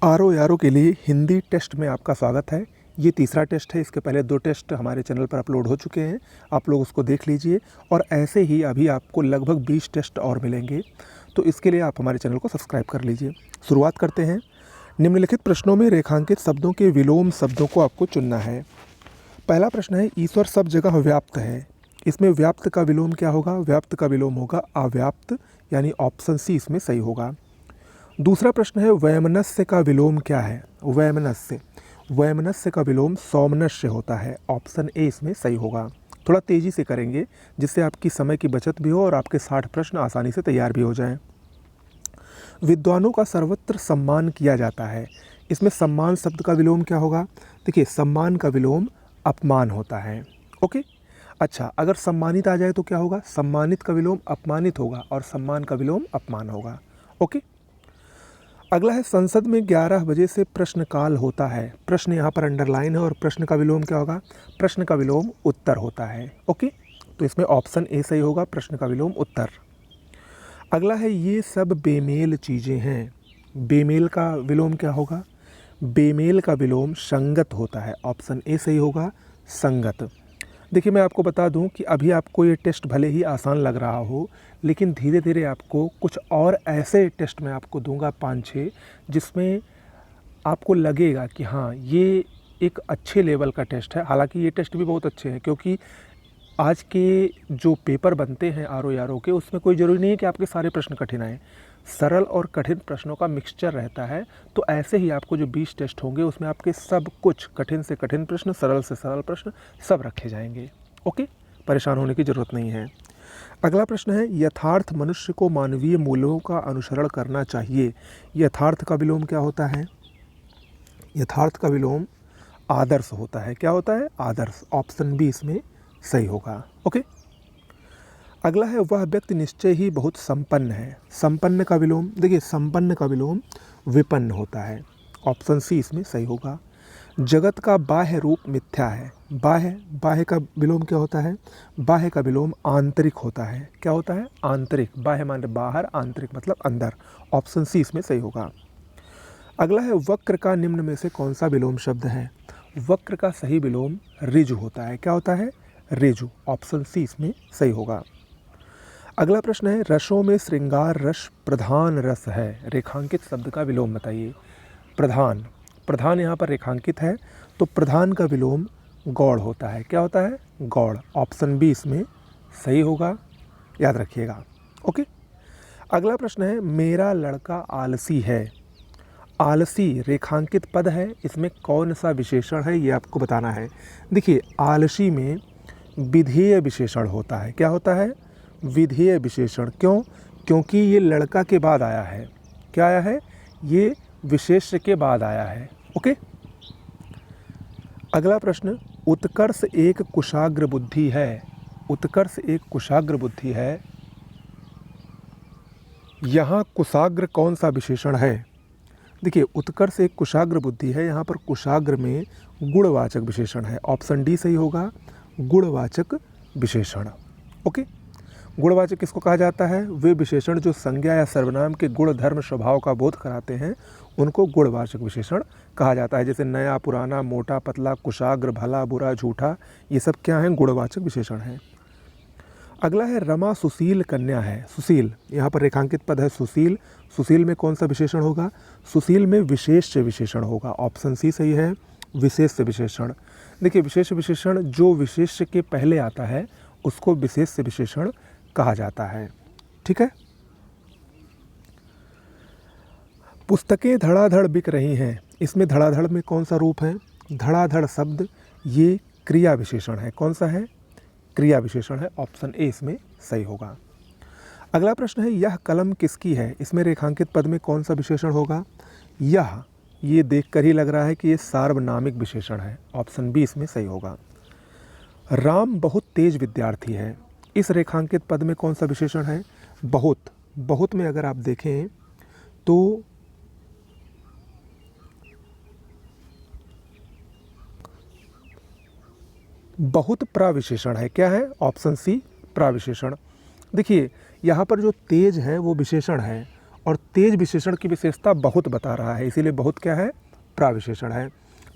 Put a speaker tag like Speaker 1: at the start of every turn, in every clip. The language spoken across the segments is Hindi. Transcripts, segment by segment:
Speaker 1: आरो यारो के लिए हिंदी टेस्ट में आपका स्वागत है। ये तीसरा टेस्ट है। इसके पहले 2 टेस्ट हमारे चैनल पर अपलोड हो चुके हैं, आप लोग उसको देख लीजिए। और ऐसे ही अभी आपको लगभग 20 टेस्ट और मिलेंगे, तो इसके लिए आप हमारे चैनल को सब्सक्राइब कर लीजिए। शुरुआत करते हैं। निम्नलिखित प्रश्नों में रेखांकित शब्दों के विलोम शब्दों को आपको चुनना है। पहला प्रश्न है, ईश्वर सब जगह व्याप्त है। इसमें व्याप्त का विलोम क्या होगा? व्याप्त का विलोम होगा अव्याप्त, यानी ऑप्शन सी इसमें सही होगा। दूसरा प्रश्न है, वैमनस्य का विलोम क्या है? वैमनस्य का विलोम सौमनस्य होता है। ऑप्शन ए इसमें सही होगा। थोड़ा तेज़ी से करेंगे जिससे आपकी समय की बचत भी हो और आपके 60 प्रश्न आसानी से तैयार भी हो जाएं। विद्वानों का सर्वत्र सम्मान किया जाता है। इसमें सम्मान शब्द का विलोम क्या होगा? देखिए, सम्मान का विलोम अपमान होता है। ओके, अच्छा, अगर सम्मानित आ जाए तो क्या होगा? सम्मानित का विलोम अपमानित होगा और सम्मान का विलोम अपमान होगा। ओके, अगला है, संसद में 11 बजे से प्रश्नकाल होता है। प्रश्न यहाँ पर अंडरलाइन है और प्रश्न का विलोम क्या होगा? प्रश्न का विलोम उत्तर होता है। ओके, तो इसमें ऑप्शन ए सही होगा, प्रश्न का विलोम उत्तर। अगला है, ये सब बेमेल चीज़ें हैं। बेमेल का विलोम क्या होगा? बेमेल का विलोम संगत होता है। ऑप्शन ए सही होगा, संगत। देखिए, मैं आपको बता दूं कि अभी आपको ये टेस्ट भले ही आसान लग रहा हो, लेकिन धीरे धीरे आपको कुछ और ऐसे टेस्ट मैं आपको दूंगा 5-6, जिसमें आपको लगेगा कि हाँ, ये एक अच्छे लेवल का टेस्ट है। हालांकि ये टेस्ट भी बहुत अच्छे हैं, क्योंकि आज के जो पेपर बनते हैं आर ओ यारो के, उसमें कोई ज़रूरी नहीं है कि आपके सारे प्रश्न कठिन आएँ। सरल और कठिन प्रश्नों का मिक्सचर रहता है। तो ऐसे ही आपको जो 20 टेस्ट होंगे, उसमें आपके सब कुछ कठिन से कठिन प्रश्न, सरल से सरल प्रश्न सब रखे जाएंगे। ओके, परेशान होने की ज़रूरत नहीं है। अगला प्रश्न है, यथार्थ मनुष्य को मानवीय मूल्यों का अनुसरण करना चाहिए। यथार्थ का विलोम क्या होता है? यथार्थ का विलोम आदर्श होता है। क्या होता है? आदर्श। ऑप्शन बी इसमें सही होगा। ओके, अगला है, वह व्यक्ति निश्चय ही बहुत संपन्न है। संपन्न का विलोम, देखिए, संपन्न का विलोम विपन्न होता है। ऑप्शन सी इसमें सही होगा। जगत का बाह्य रूप मिथ्या है। बाह्य का विलोम क्या होता है? बाह्य का विलोम आंतरिक होता है। क्या होता है? आंतरिक। बाह्य माने बाहर, आंतरिक मतलब अंदर। ऑप्शन सी इसमें सही होगा। अगला है, वक्र का निम्न में से कौन सा विलोम शब्द है? वक्र का सही विलोम ऋजु होता है। क्या होता है? ऋजु। ऑप्शन सी इसमें सही होगा। अगला प्रश्न है, रसों में श्रृंगार रस प्रधान रस है। रेखांकित शब्द का विलोम बताइए। प्रधान, प्रधान यहाँ पर रेखांकित है, तो प्रधान का विलोम गौड़ होता है। क्या होता है? गौड़। ऑप्शन बी इसमें सही होगा, याद रखिएगा। ओके, अगला प्रश्न है, मेरा लड़का आलसी है। आलसी रेखांकित पद है, इसमें कौन सा विशेषण है ये आपको बताना है। देखिए, आलसी में विधेय विशेषण होता है। क्या होता है? विधेय विशेषण। क्यों? क्योंकि ये लड़का के बाद आया है। क्या आया है? ये विशेष्य के बाद आया है। ओके, अगला प्रश्न, उत्कर्ष एक कुशाग्र बुद्धि है। उत्कर्ष एक कुशाग्र बुद्धि है, यहाँ कुशाग्र कौन सा विशेषण है? देखिए, उत्कर्ष एक कुशाग्र बुद्धि है, यहाँ पर कुशाग्र में गुणवाचक विशेषण है। ऑप्शन डी सही होगा, गुणवाचक विशेषण। ओके, गुणवाचक किसको कहा जाता है? वे विशेषण जो संज्ञा या सर्वनाम के गुण धर्म स्वभाव का बोध कराते हैं, उनको गुणवाचक विशेषण कहा जाता है। जैसे नया, पुराना, मोटा, पतला, कुशाग्र, भला, बुरा, झूठा, ये सब क्या हैं? गुणवाचक विशेषण हैं। अगला है, रमा सुशील कन्या है। सुशील, यहाँ पर रेखांकित पद है सुशील। सुशील में कौन सा विशेषण होगा? सुशील में विशेष्य विशेषण होगा। ऑप्शन सी सही है, विशेष विशेषण। देखिए, विशेष विशेषण जो विशेष्य के पहले आता है, उसको विशेष विशेषण कहा जाता है। ठीक है, पुस्तकें धड़ाधड़ बिक रही हैं। इसमें धड़ाधड़ में कौन सा रूप है? धड़ाधड़ शब्द ये क्रिया विशेषण है। कौन सा है? क्रिया विशेषण है। ऑप्शन ए इसमें सही होगा। अगला प्रश्न है, यह कलम किसकी है? इसमें रेखांकित पद में कौन सा विशेषण होगा? यह, ये देखकर ही लग रहा है कि ये सार्वनामिक विशेषण है। ऑप्शन बी इसमें सही होगा। राम बहुत तेज विद्यार्थी है। इस रेखांकित पद में कौन सा विशेषण है? बहुत। बहुत में अगर आप देखें तो बहुत प्राविशेषण है। क्या है? ऑप्शन सी प्राविशेषण। देखिए, यहाँ पर जो तेज है वो विशेषण है और तेज विशेषण की विशेषता बहुत बता रहा है, इसीलिए बहुत क्या है, प्राविशेषण है।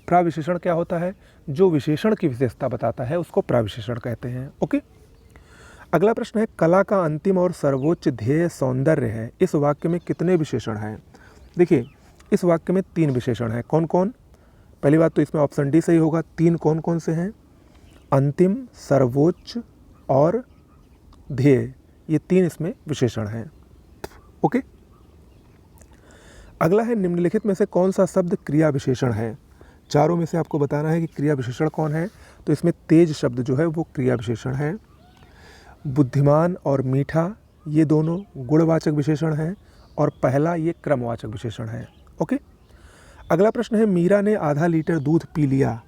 Speaker 1: प्राविशेषण क्या होता है, जो विशेषण की विशेषता बताता है उसको प्राविशेषण कहते हैं। ओके, अगला प्रश्न है, कला का अंतिम और सर्वोच्च ध्येय सौंदर्य है, इस वाक्य में कितने विशेषण हैं? देखिए, इस वाक्य में 3 विशेषण हैं। कौन कौन? पहली बात तो इसमें ऑप्शन डी सही होगा। 3 कौन कौन से हैं? अंतिम, सर्वोच्च और ध्येय, ये 3 इसमें विशेषण हैं। ओके, अगला है, निम्नलिखित में से कौन सा शब्द क्रिया विशेषण है? चारों में से आपको बताना है कि क्रिया विशेषण कौन है। तो इसमें तेज शब्द जो है वो क्रिया विशेषण है। बुद्धिमान और मीठा ये दोनों गुणवाचक विशेषण हैं और पहला ये क्रमवाचक विशेषण है। ओके, अगला प्रश्न है, मीरा ने आधा लीटर दूध पी लिया,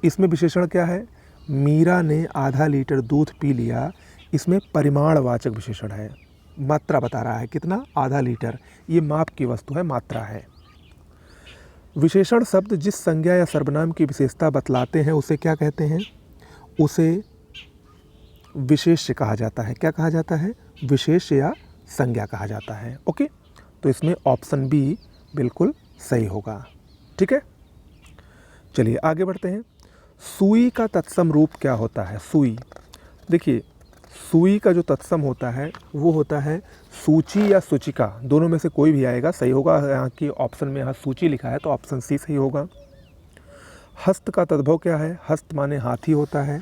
Speaker 1: इसमें विशेषण क्या है? मीरा ने आधा लीटर दूध पी लिया, इसमें परिमाणवाचक विशेषण है। मात्रा बता रहा है, कितना? आधा लीटर, ये माप की वस्तु है, मात्रा है। विशेषण शब्द जिस संज्ञा या सर्वनाम की विशेषता बतलाते हैं उसे क्या कहते हैं? उसे विशेष्य कहा जाता है। क्या कहा जाता है? विशेष्य या संज्ञा कहा जाता है। ओके, तो इसमें ऑप्शन बी बिल्कुल सही होगा। ठीक है, चलिए आगे बढ़ते हैं। सुई का तत्सम रूप क्या होता है? सुई, देखिए सुई का जो तत्सम होता है वो होता है सूची या सूचिका, दोनों में से कोई भी आएगा, सही होगा। यहाँ की ऑप्शन में यहाँ सूची लिखा है तो ऑप्शन सी सही होगा। हस्त का तद्भव क्या है? हस्त माने हाथी होता है,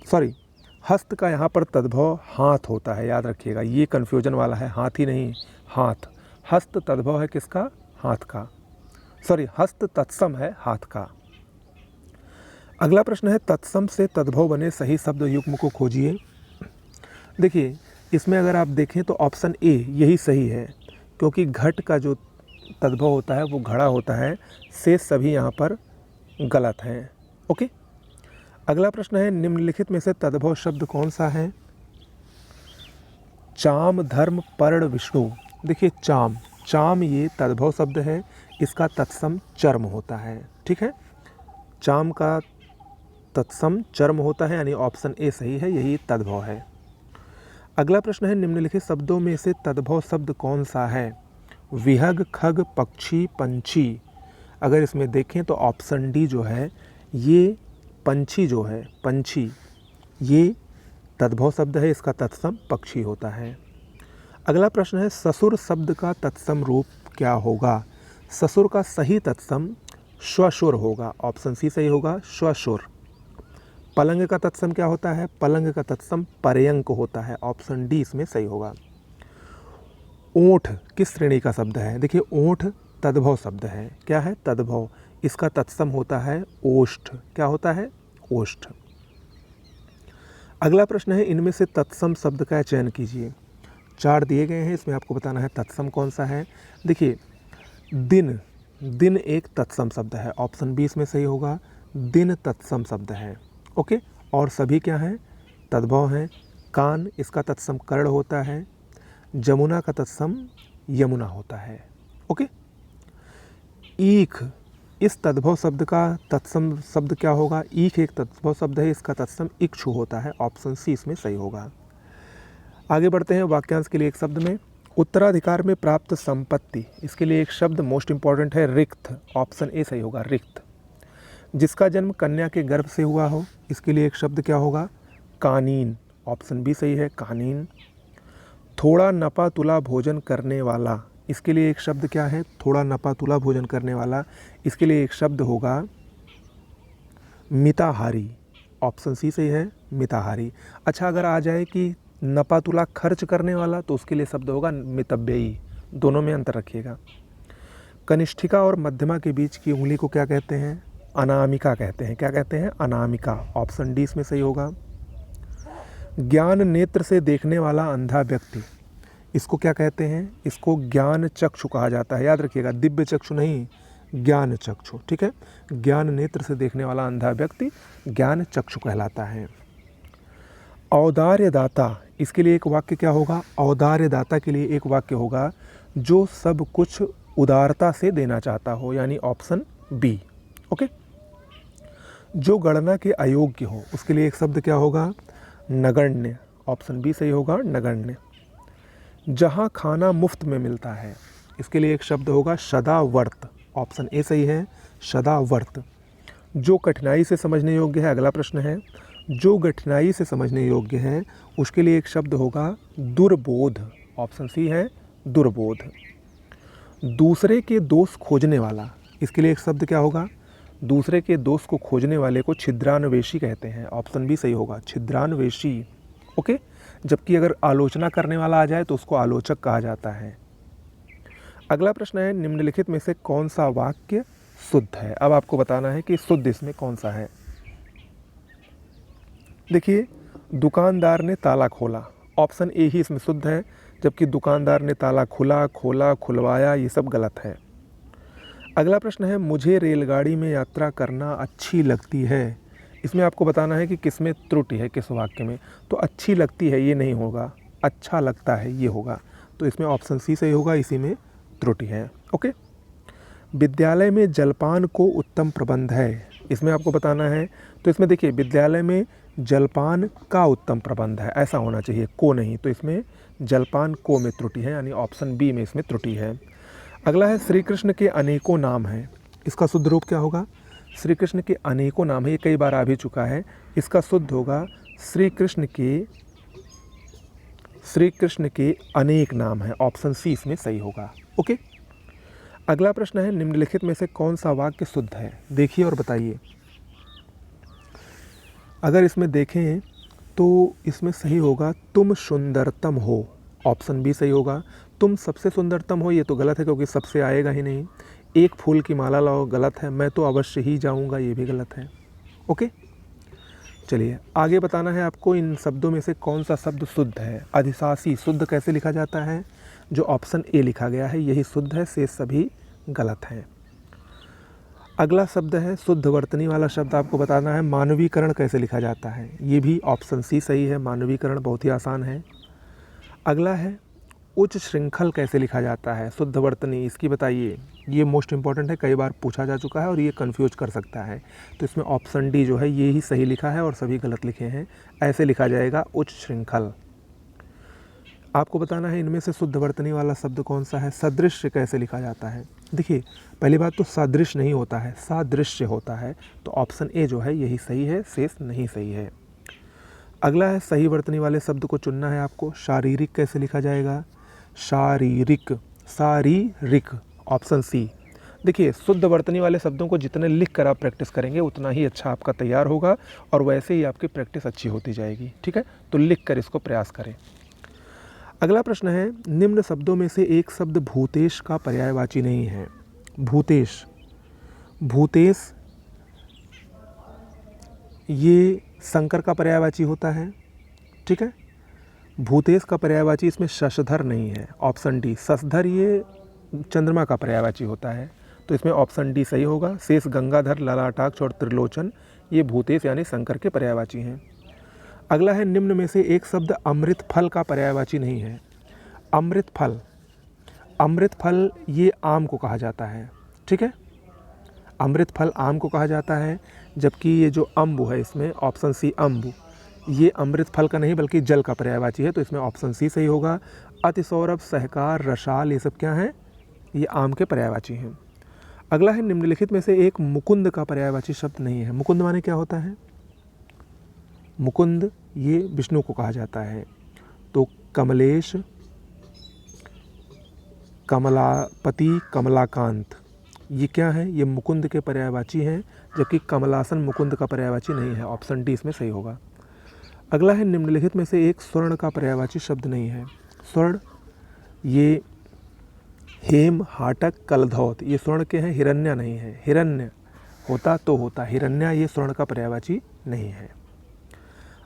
Speaker 1: सॉरी, हस्त का यहाँ पर तद्भव हाथ होता है, याद रखिएगा, ये कन्फ्यूजन वाला है, हाथी नहीं, हाथ। हस्त तद्भव है किसका? हाथ का, सॉरी, हस्त तत्सम है हाथ का। अगला प्रश्न है, तत्सम से तद्भव बने सही शब्द युग्म को खोजिए। देखिए, इसमें अगर आप देखें तो ऑप्शन ए यही सही है, क्योंकि घट का जो तद्भव होता है वो घड़ा होता है, शेष सभी यहाँ पर गलत हैं। ओके, अगला प्रश्न है, निम्नलिखित में से तद्भव शब्द कौन सा है? चाम, धर्म, पर्ण, विष्णु। देखिए चाम, चाम ये तद्भव शब्द है, इसका तत्सम चर्म होता है। ठीक है, चाम का तत्सम चर्म होता है, यानी ऑप्शन ए सही है, यही तद्भव है। अगला प्रश्न है, निम्नलिखित शब्दों में से तद्भव शब्द कौन सा है? विहग, खग, पक्षी, पंछी। अगर इसमें देखें तो ऑप्शन डी जो है, ये पंछी जो है, पंछी, ये तद्भव शब्द है, इसका तत्सम पक्षी होता है। अगला प्रश्न है, ससुर शब्द का तत्सम रूप क्या होगा? ससुर का सही तत्सम श्वशुर होगा, ऑप्शन सी सही होगा, श्वशुर। पलंग का तत्सम क्या होता है? पलंग का तत्सम पर्यंक होता है, ऑप्शन डी इसमें सही होगा। ओठ किस श्रेणी का शब्द है? देखिए ओठ तद्भव शब्द है, क्या है? तद्भव, इसका तत्सम होता है ओष्ठ। क्या होता है? ओष्ठ। अगला प्रश्न है, इनमें से तत्सम शब्द का चयन कीजिए। 4 दिए गए हैं, इसमें आपको बताना है तत्सम कौन सा है। देखिए दिन, दिन एक तत्सम शब्द है, ऑप्शन बी इसमें सही होगा, दिन तत्सम शब्द है। ओके, और सभी क्या हैं? तद्भव हैं। कान, इसका तत्सम कर्ण होता है। जमुना का तत्सम यमुना होता है। ओके, ईख, इस तद्भव शब्द का तत्सम शब्द क्या होगा? ईख एक तद्भव शब्द है, इसका तत्सम इक्षु होता है, ऑप्शन सी इसमें सही होगा। आगे बढ़ते हैं वाक्यांश के लिए एक शब्द में। उत्तराधिकार में प्राप्त संपत्ति, इसके लिए एक शब्द मोस्ट इंपॉर्टेंट है रिक्त, ऑप्शन ए सही होगा, रिक्त। जिसका जन्म कन्या के गर्भ से हुआ हो, इसके लिए एक शब्द क्या होगा? कानीन, ऑप्शन बी सही है, कानीन। थोड़ा नपा तुला भोजन करने वाला, इसके लिए एक शब्द क्या है? थोड़ा नपा तुला भोजन करने वाला, इसके लिए एक शब्द होगा मिताहारी, ऑप्शन सी सही है, मिताहारी। अच्छा, अगर आ जाए कि नपा तुला खर्च करने वाला तो उसके लिए शब्द होगा मितव्ययी, दोनों में अंतर रखिएगा। कनिष्ठिका और मध्यमा के बीच की उंगली को क्या कहते हैं? अनामिका कहते हैं। क्या कहते हैं? अनामिका, ऑप्शन डी इसमें सही होगा। ज्ञान नेत्र से देखने वाला अंधा व्यक्ति, इसको क्या कहते हैं? इसको ज्ञान चक्षु कहा जाता है, याद रखिएगा, दिव्य चक्षु नहीं, ज्ञान चक्षु। ठीक है, ज्ञान नेत्र से देखने वाला अंधा व्यक्ति ज्ञान चक्षु कहलाता है। औदार्य दाता, इसके लिए एक वाक्य क्या होगा? औदार्य दाता के लिए एक वाक्य होगा जो सब कुछ उदारता से देना चाहता हो, यानी ऑप्शन बी। ओके, जो गणना के अयोग्य हो, उसके लिए एक शब्द क्या होगा? नगण्य, ऑप्शन बी सही होगा, नगण्य। जहाँ खाना मुफ्त में मिलता है, इसके लिए एक शब्द होगा सदावर्त। ऑप्शन ए सही है, सदावर्त। जो कठिनाई से समझने योग्य है, अगला प्रश्न है, जो कठिनाई से समझने योग्य है उसके लिए एक शब्द होगा दुर्बोध। ऑप्शन सी है, दुर्बोध। दूसरे के दोष खोजने वाला, इसके लिए एक शब्द क्या होगा? दूसरे के दोष को खोजने वाले को छिद्रान्वेषी कहते हैं। ऑप्शन बी सही होगा, छिद्रान्वेषी। ओके। जबकि अगर आलोचना करने वाला आ जाए तो उसको आलोचक कहा जाता है। अगला प्रश्न है, निम्नलिखित में से कौन सा वाक्य शुद्ध है? अब आपको बताना है कि शुद्ध इसमें कौन सा है। देखिए, दुकानदार ने ताला खोला, ऑप्शन ए ही इसमें शुद्ध है, जबकि दुकानदार ने ताला खुला, खोला, खुलवाया, ये सब गलत है। अगला प्रश्न है, मुझे रेलगाड़ी में यात्रा करना अच्छी लगती है। इसमें आपको बताना है कि किस में त्रुटि है, किस वाक्य में। तो अच्छी लगती है ये नहीं होगा, अच्छा लगता है ये होगा। तो इसमें ऑप्शन सी सही होगा, इसी में त्रुटि है। ओके। विद्यालय में जलपान को उत्तम प्रबंध है, इसमें आपको बताना है। तो इसमें देखिए, विद्यालय में जलपान का उत्तम प्रबंध है, ऐसा होना चाहिए, को नहीं। तो इसमें जलपान को में त्रुटि है, यानी ऑप्शन बी में इसमें त्रुटि है। अगला है, श्री कृष्ण के अनेकों नाम हैं, इसका शुद्ध रूप क्या होगा? श्री कृष्ण के अनेकों नाम है, ये कई बार आ भी चुका है। इसका शुद्ध होगा श्री कृष्ण के अनेक नाम हैं। ऑप्शन सी इसमें सही होगा। ओके। अगला प्रश्न है, निम्नलिखित में से कौन सा वाक्य शुद्ध है? देखिए और बताइए। अगर इसमें देखें तो इसमें सही होगा तुम सुंदरतम हो। ऑप्शन बी सही होगा। तुम सबसे सुंदरतम हो, ये तो गलत है क्योंकि सबसे आएगा ही नहीं। एक फूल की माला लाओ, गलत है। मैं तो अवश्य ही जाऊंगा, ये भी गलत है। ओके। चलिए आगे बताना है आपको, इन शब्दों में से कौन सा शब्द शुद्ध है। अधिशासी शुद्ध कैसे लिखा जाता है? जो ऑप्शन ए लिखा गया है यही शुद्ध है, शेष सभी गलत हैं। अगला शब्द है, शुद्ध वर्तनी वाला शब्द आपको बताना है, मानवीकरण कैसे लिखा जाता है। ये भी ऑप्शन सी सही है, मानवीकरण बहुत ही आसान है। अगला है, उच्च श्रृंखल कैसे लिखा जाता है, शुद्ध वर्तनी, इसकी बताइए। ये मोस्ट इंपॉर्टेंट है, कई बार पूछा जा चुका है और ये कंफ्यूज कर सकता है। तो इसमें ऑप्शन डी जो है ये ही सही लिखा है और सभी गलत लिखे हैं। ऐसे लिखा जाएगा, उच्च श्रृंखल। आपको बताना है इनमें से शुद्ध वर्तनी वाला शब्द कौन सा है। सदृश्य कैसे लिखा जाता है? देखिए, पहली बात तो सादृश्य नहीं होता है, सादृश्य होता है। तो ऑप्शन ए जो है यही सही है, शेष नहीं सही है। अगला है, सही वर्तनी वाले शब्द को चुनना है आपको। शारीरिक कैसे लिखा जाएगा? शारीरिक, शारीरिक, ऑप्शन सी। देखिए, शुद्ध वर्तनी वाले शब्दों को जितने लिख कर आप प्रैक्टिस करेंगे उतना ही अच्छा आपका तैयार होगा और वैसे ही आपकी प्रैक्टिस अच्छी होती जाएगी। ठीक है, तो लिख कर इसको प्रयास करें। अगला प्रश्न है, निम्न शब्दों में से एक शब्द भूतेश का पर्यायवाची नहीं है। भूतेश, भूतेश ये शंकर का पर्यायवाची होता है। ठीक है, भूतेश का पर्यायवाची इसमें शशधर नहीं है। ऑप्शन डी, शशधर ये चंद्रमा का पर्यायवाची होता है। तो इसमें ऑप्शन डी सही होगा। शेष, गंगाधर, ललाटाक्ष और त्रिलोचन ये भूतेश यानी शंकर के पर्यायवाची हैं। अगला है, निम्न में से एक शब्द अमृत फल का पर्यायवाची नहीं है। अमृत फल, अमृत फल ये आम को कहा जाता है। ठीक है, अमृत फल आम को कहा जाता है, जबकि ये जो अम्बु है इसमें ऑप्शन सी अम्बु, ये अमृत फल का नहीं बल्कि जल का पर्यायवाची है। तो इसमें ऑप्शन सी सही होगा। अतिसौरभ, सहकार, रसाल ये सब क्या हैं? ये आम के पर्यायवाची हैं। अगला है, निम्नलिखित में से एक मुकुंद का पर्यायवाची शब्द नहीं है। मुकुंद माने क्या होता है? मुकुंद ये विष्णु को कहा जाता है। तो कमलेश, कमलापति, कमलाकांत ये क्या है? ये मुकुंद के पर्यायवाची हैं, जबकि कमलासन मुकुंद का पर्यायवाची नहीं है। ऑप्शन डी इसमें सही होगा। अगला है, निम्नलिखित में से एक स्वर्ण का पर्यायवाची शब्द नहीं है। स्वर्ण ये हेम, हाटक, कलधौत ये स्वर्ण के हैं, हिरण्य नहीं है। हिरण्य होता तो होता, हिरण्य ये स्वर्ण का पर्यायवाची नहीं है।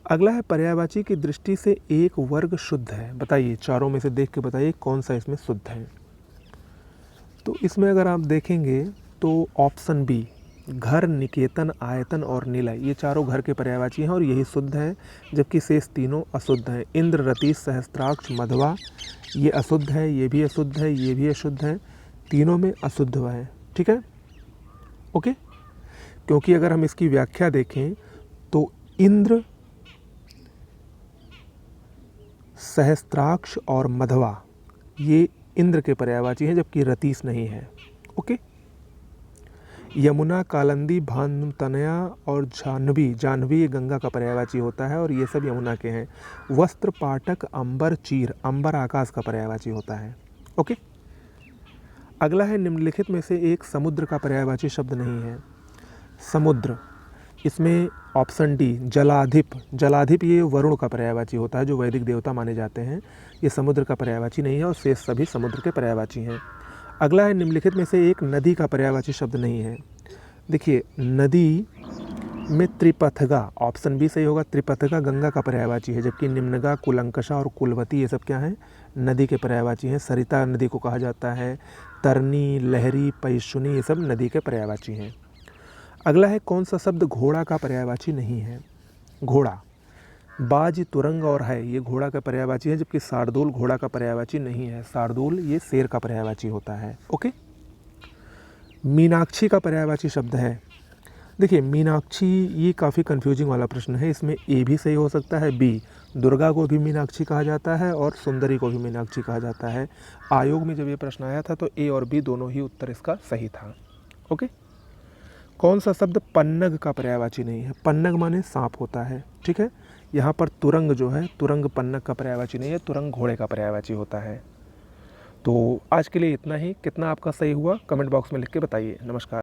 Speaker 1: अगला है, पर्यायवाची की दृष्टि से एक वर्ग शुद्ध है। बताइए, चारों में से देख के बताइए कौन सा इसमें शुद्ध है। तो इसमें अगर आप देखेंगे तो ऑप्शन बी, घर, निकेतन, आयतन और निलय ये चारों घर के पर्यायवाची हैं और यही शुद्ध है, जबकि शेष तीनों अशुद्ध हैं। इंद्र, रति, सहस्त्राक्ष, मधवा ये अशुद्ध है, ये भी अशुद्ध है, ये भी अशुद्ध है, तीनों में अशुद्ध है। ठीक है, ओके। क्योंकि अगर हम इसकी व्याख्या देखें तो इंद्र, सहस्त्राक्ष और मधवा ये इंद्र के पर्यायवाची हैं, जबकि रतीश नहीं है। ओके। यमुना, कालिंदी, भानुतनया और जाह्नवी, जाह्नवी ये गंगा का पर्यायवाची होता है और ये सब यमुना के हैं। वस्त्र, पाटक, अंबर, चीर, अंबर आकाश का पर्यायवाची होता है। ओके। अगला है निम्नलिखित में से एक समुद्र का पर्यायवाची शब्द नहीं है। समुद्र, इसमें ऑप्शन डी जलाधिप, जलाधिप ये वरुण का पर्यायवाची होता है, जो वैदिक देवता माने जाते हैं। ये समुद्र का पर्यायवाची नहीं है और शेष सभी समुद्र के पर्यायवाची हैं। अगला है निम्नलिखित में से एक नदी का पर्यायवाची शब्द नहीं है। देखिए, नदी में त्रिपथगा, ऑप्शन बी सही होगा। त्रिपथगा गंगा का पर्यायवाची है, जबकि निम्नगा, कुलंकषा और कुलवती ये सब क्या हैं, नदी के पर्यायवाची हैं। सरिता नदी को कहा जाता है। तरनी, लहरी, पैशुनी ये सब नदी के पर्यायवाची हैं। अगला है कौन सा शब्द घोड़ा का पर्यायवाची नहीं है। घोड़ा, बाज, तुरंग और है ये घोड़ा का पर्यायवाची है, जबकि शार्दूल घोड़ा का पर्यायवाची नहीं है। शार्दूल ये शेर का पर्यायवाची होता है। ओके। मीनाक्षी का पर्यायवाची शब्द है। देखिए, मीनाक्षी ये काफ़ी कंफ्यूजिंग वाला प्रश्न है। इसमें ए भी सही हो सकता है, बी, दुर्गा को भी मीनाक्षी कहा जाता है और सुंदरी को भी मीनाक्षी कहा जाता है। आयोग में जब ये प्रश्न आया था तो ए और बी दोनों ही उत्तर इसका सही था। ओके। कौन सा शब्द पन्नग का पर्यायवाची नहीं है। पन्नग माने सांप होता है, ठीक है। यहाँ पर तुरंग जो है, तुरंग पन्नग का पर्यायवाची नहीं है, तुरंग घोड़े का पर्यायवाची होता है। तो आज के लिए इतना ही। कितना आपका सही हुआ कमेंट बॉक्स में लिख के बताइए। नमस्कार।